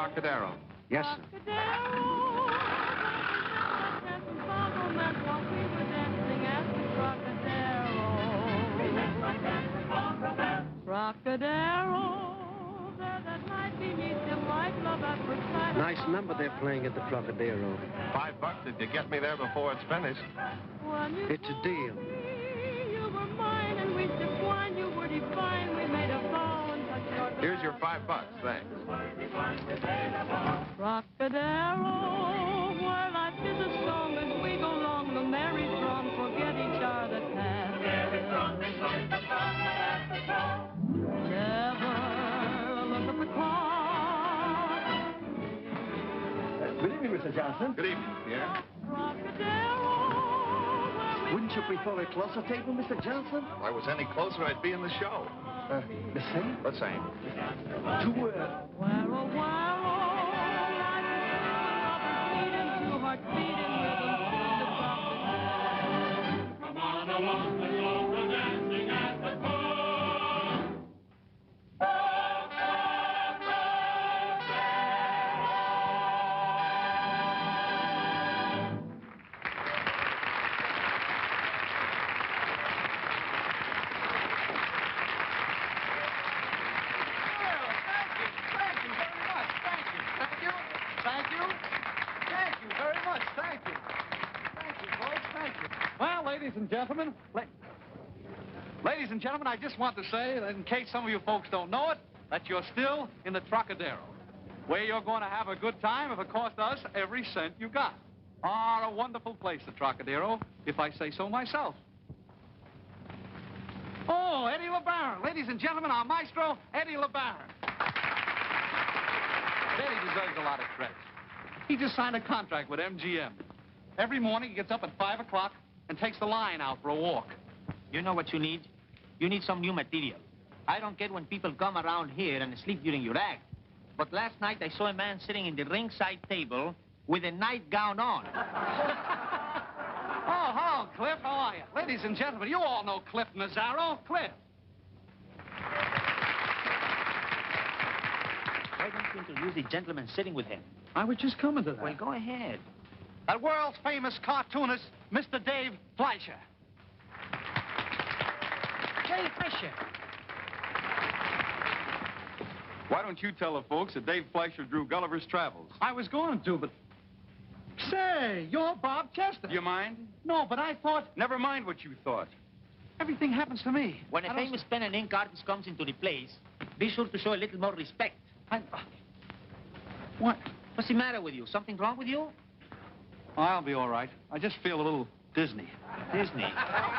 Trocadero. Yes, sir. Trocadero, there that night we meet them like love at first sight. Nice number they're playing at the Trocadero. $5 if you get me there before it's finished. It's a deal. You were mine and we sipped wine, you were divine. We made a vow and touched our Here's your $5, thanks. Trocadero, where life is as long as we go along, the merry throng forget each other past. Never look at the clock. Good evening, Mr. Johnson. Good evening, Pierre. Wouldn't you prefer a closer table, Mr. Johnson? If I was any closer, I'd be in the show. The same? The same. Come on along, the children dancing at the bar. Ladies and gentlemen, I just want to say that in case some of you folks don't know it, that you're still in the Trocadero, where you're going to have a good time if it costs us every cent you got. A wonderful place, the Trocadero, if I say so myself. Oh, Eddie LeBaron. Ladies and gentlemen, our maestro, Eddie LeBaron. Eddie deserves a lot of credit. He just signed a contract with MGM. Every morning he gets up at 5 o'clock and takes the line out for a walk. You know what you need? You need some new material. I don't get when people come around here and sleep during your act. But last night I saw a man sitting in the ringside table with a nightgown on. Oh, hello, Cliff. How are you? Ladies and gentlemen, you all know Cliff Mazzaro. Cliff. Why don't you introduce the gentleman sitting with him? I was just coming to that. Well, go ahead. The world's famous cartoonist, Mr. Dave Fleischer. Dave Fleischer. Why don't you tell the folks that Dave Fleischer drew Gulliver's Travels? I was going to, but... Say, you're Bob Chester. You mind? No, but I thought... Never mind what you thought. Everything happens to me. When a famous pen and ink artist comes into the place, be sure to show a little more respect. What? What's the matter with you? Something wrong with you? I'll be all right. I just feel a little Disney. Disney.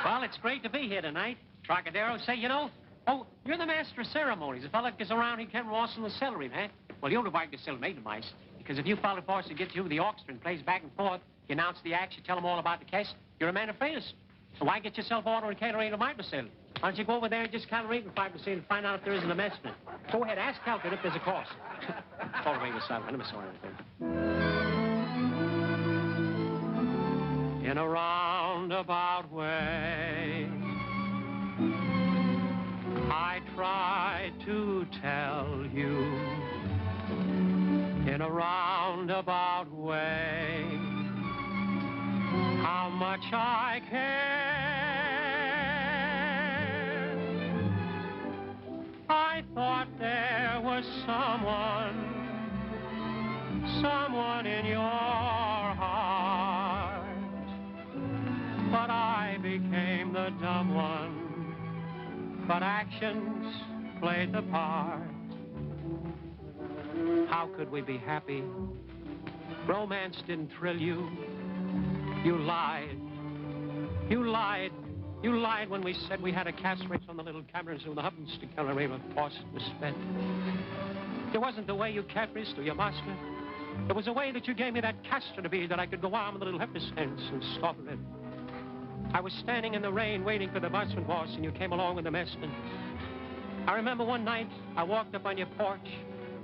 Well, it's great to be here tonight. Trocadero, say, you know, oh, you're the master of ceremonies. If I look around, he can't Ross and the celery, man. Well, you're the right to sell me the mice. Because if you follow Boss to get through the orchestra and plays back and forth, you announce the acts, you tell them all about the case, you're a man of famous. So why get yourself ordering catering to my facility? Why don't you go over there and just calibrate with 5% and find out if there isn't a mess in it? Go ahead, ask Calvin if there's a cost. All right, with something. I never saw anything. In a roundabout way, I tried to tell you. In a roundabout way, how much I care. I thought there was someone in your heart, but I became the dumb one. But actions played the part. How could we be happy? Romance didn't thrill you. You lied. You lied. You lied when we said we had a cash race on the little cameras with the Hubbins to kill a rave of force was spent. It wasn't the way you catfished or you master. It was the way that you gave me that castor to be that I could go on with the little heifer's hands and stop it. I was standing in the rain waiting for the busman boss, and you came along with the messman. I remember one night I walked up on your porch,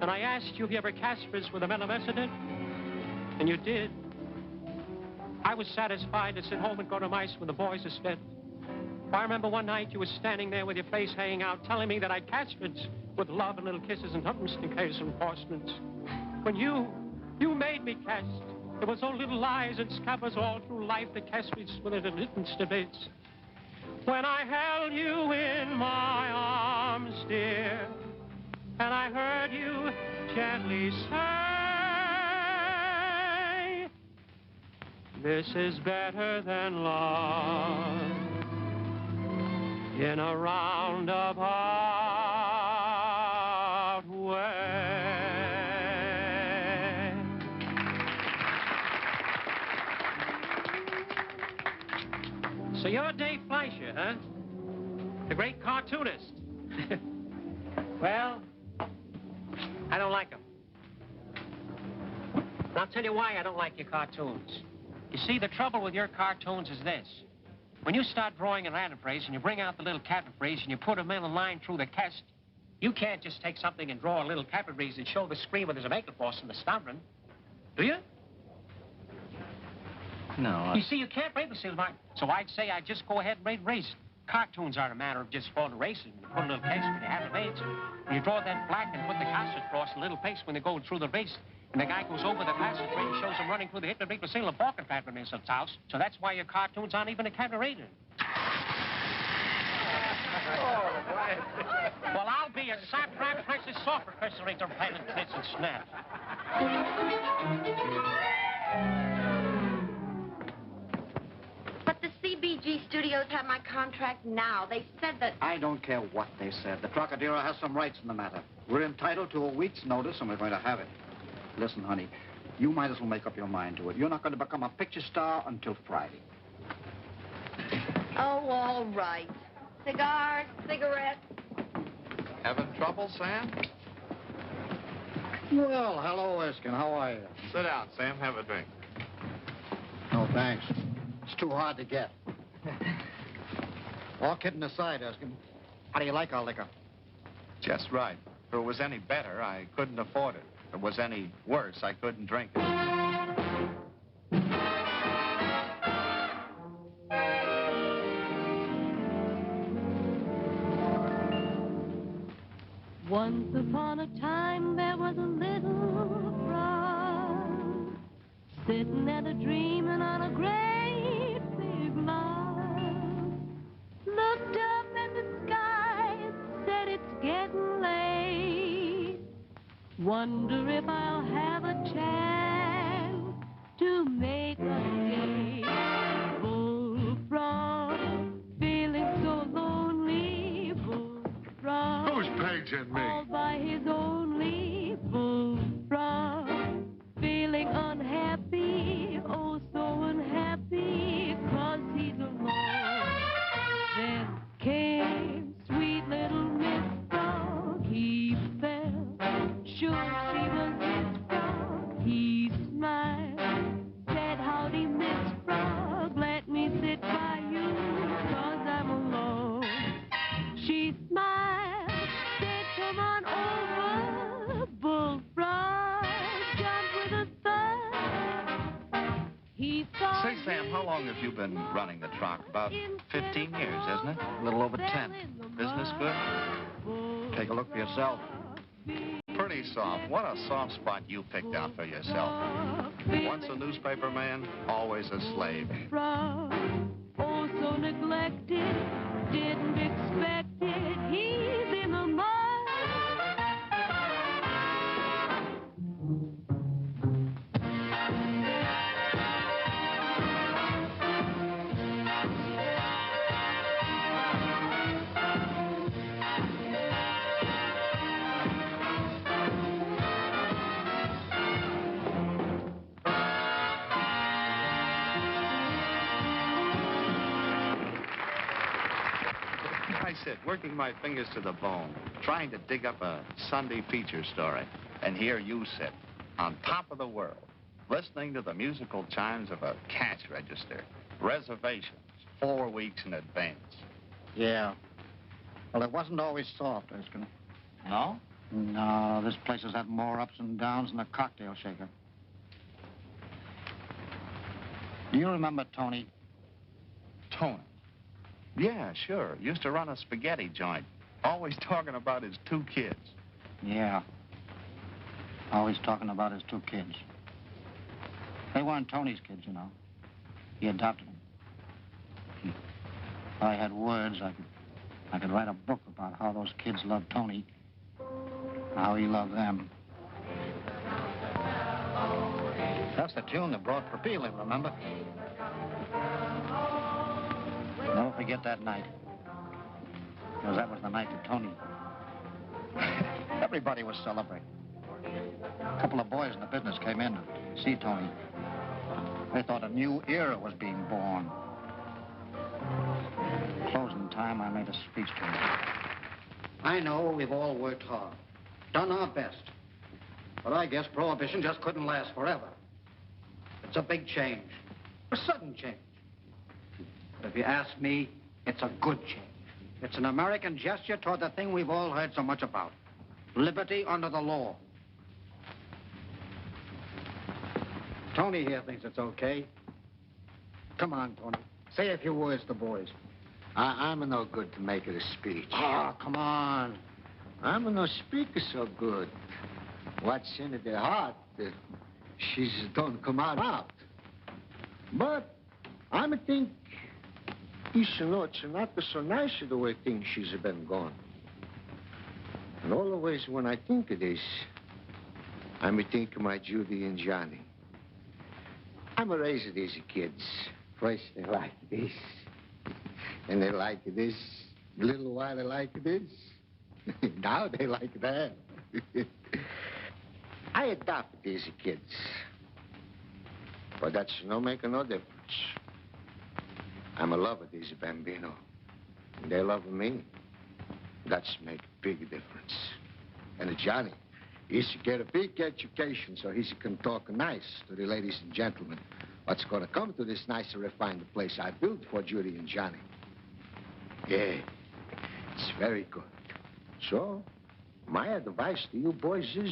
and I asked you if you ever caspers with a melamecedent, and you did. I was satisfied to sit home and go to mice when the boys had spent. I remember one night you were standing there with your face hanging out, telling me that I'd caspers with love and little kisses and humps and cases and enforcements. When you made me cast. There was so little lies and scabbers all through life that cast me swimming in little bits. When I held you in my arms, dear, and I heard you gently say, this is better than love in a roundabout way. So you're Dave Fleischer, huh? The great cartoonist. Well, I don't like them. And I'll tell you why I don't like your cartoons. You see, the trouble with your cartoons is this. When you start drawing an anaphrase and you bring out the little cataphrase and you put them in a line through the cast, you can't just take something and draw a little cataphrase and show the screen where there's a makerforce in the stammering. Do you? No. You see, you can't rate the silver. So I'd say I'd just go ahead and rate race. Cartoons aren't a matter of just following races. When you put a little cast when you have a race, when you draw that black and put the concert cross a little pace when they go through the race, and the guy goes over the passageway and shows them running through the Hitler Big Sailor Balkan pattern in his house. So that's why your cartoons aren't even a cabaret. Well, I'll be a saprap princess soft recursorator playing tits and snaps. But the CBG studios have my contract now. They said that... I don't care what they said. The Trocadero has some rights in the matter. We're entitled to a week's notice, and we're going to have it. Listen, honey, you might as well make up your mind to it. You're not going to become a picture star until Friday. Oh, all right. Cigars, cigarettes. Having trouble, Sam? Well, hello, Erskine. How are you? Sit down, Sam. Have a drink. No, thanks. It's too hard to get. All kidding aside, Erskine, how do you like our liquor? Just right. If it was any better, I couldn't afford it. If it was any worse, I couldn't drink it. Once upon a time there was a little frog sitting at a dreaming on a great big log. Looked up at the sky and said it's getting late. Wonder if I'll have a chance to make a day. Bullfrog, feeling so lonely. Bullfrog, Who's paging me? all by his only. Bullfrog, feeling unhappy, oh so unhappy, 'cause he's alone. Then came sweet little Miss Frog. He felt sure she was his frog. He smiled, said, howdy, Miss Frog, let me sit by you, 'cause I'm alone. She smiled, said, come on over, Bullfrog, jump with a thud. He thought... Say, Sam, how long have you been running the truck? About 15 years, isn't it? A little over 10. Business good? Take a look for yourself. Pretty soft. What a soft spot you picked out for yourself. Once a newspaper man, always a slave. Frog, oh so neglected, didn't expect it, he's in the mud. I sit working my fingers to the bone, trying to dig up a Sunday feature story. And here you sit, on top of the world, listening to the musical chimes of a cash register. Reservations, 4 weeks in advance. Yeah. Well, it wasn't always soft, Erskine. No? No, this place has had more ups and downs than a cocktail shaker. Do you remember Tony? Tony. Yeah, sure. Used to run a spaghetti joint. Always talking about his 2 kids. Yeah. Always talking about his 2 kids. They weren't Tony's kids, you know. He adopted them. If I had words, I could write a book about how those kids loved Tony, how he loved them. That's the tune that brought Papilli, remember? Never forget that night. Because that was the night that Tony... Everybody was celebrating. A couple of boys in the business came in to see Tony. They thought a new era was being born. Closing time, I made a speech to him. I know we've all worked hard, done our best. But I guess Prohibition just couldn't last forever. It's a big change, a sudden change. But if you ask me, it's a good change. It's an American gesture toward the thing we've all heard so much about. Liberty under the law. Tony here thinks it's okay. Come on, Tony. Say a few words to the boys. I'm no good to make it a speech. Oh, come on. I'm no speaker so good. What's in their heart, she's don't come out. But I think, you know, it's not so nice the way things she's been going. And always when I think of this, I think of my Judy and Johnny. I'm raising these kids. First they like this, and they like this. A little while they like this. Now they like that. I adopted these kids. But that's no making no difference. I'm a lover of these bambino. And they love me. That's make a big difference. And Johnny, he's to get a big education so he can talk nice to the ladies and gentlemen. What's going to come to this nice and refined place I built for Judy and Johnny. Yeah, it's very good. So, my advice to you boys is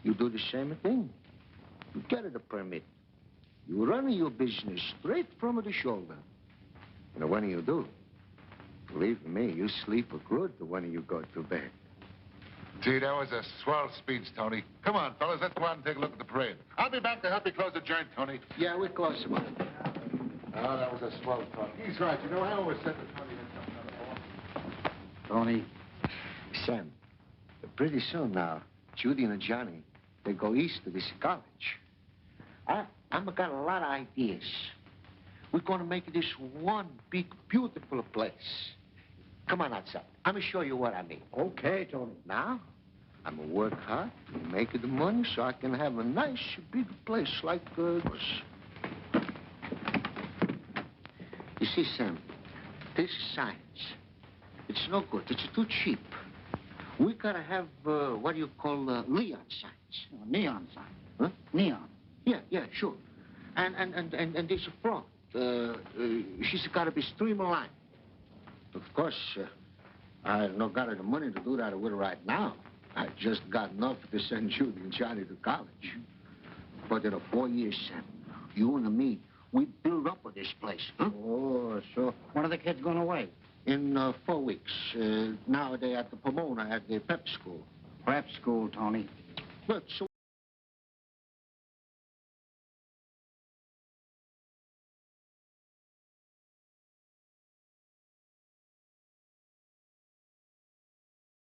you do the same thing. You get a permit. You run your business straight from the shoulder. And when you do, believe me, you sleep good when you go to bed. Gee, that was a swell speech, Tony. Come on, fellas, let's go out and take a look at the parade. I'll be back to help you close the joint, Tony. Yeah, we're close enough. Oh, that was a swell talk. He's right. You know, I always said that Tony... Tony, Sam, pretty soon now, Judy and Johnny, they go east to this college. I'm got a lot of ideas. We're going to make this one big, beautiful place. Come on outside. I'm going to show you what I mean. okay, Tony. Now, I'm going to work hard and make the money so I can have a nice, big place like this. You see, Sam, this is science. It's no good. It's too cheap. We got to have, what do you call, neon signs. Oh, neon sign. Huh? Neon. Yeah, sure. And this front, she's got to be streamlined. Of course, I not got the money to do that with her right now. I just got enough to send Judy and Johnny to college. But in 4 years, Sam, you and me, we build up with this place, huh? Oh, so when are the kids going away? In 4 weeks. Now they're at the Pomona at the prep school. Prep school, Tony. Look, so